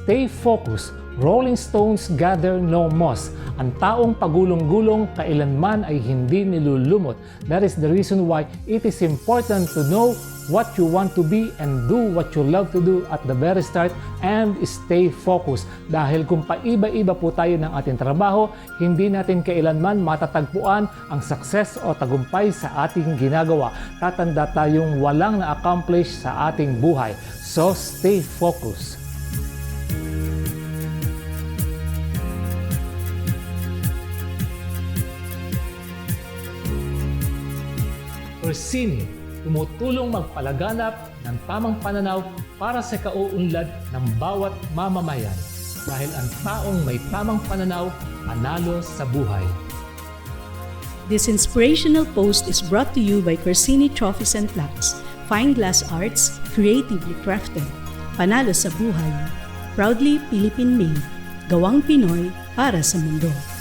stay focused. Rolling stones gather no moss. Ang taong pagulong-gulong kailanman ay hindi nilulumot. That is the reason why it is important to know what you want to be and do what you love to do at the very start and stay focused. Dahil kung paiba-iba po tayo ng ating trabaho, hindi natin kailanman matatagpuan ang success o tagumpay sa ating ginagawa. Tatanda tayong walang na-accomplish sa ating buhay. So stay focused. Corsini, tumutulong magpalaganap ng tamang pananaw para sa kauunlad ng bawat mamamayan. Dahil ang taong may tamang pananaw, panalo sa buhay. This inspirational post is brought to you by Corsini Trophies and Plaques, Fine Glass Arts, creatively crafted. Panalo sa buhay. Proudly Philippine made. Gawang Pinoy para sa mundo.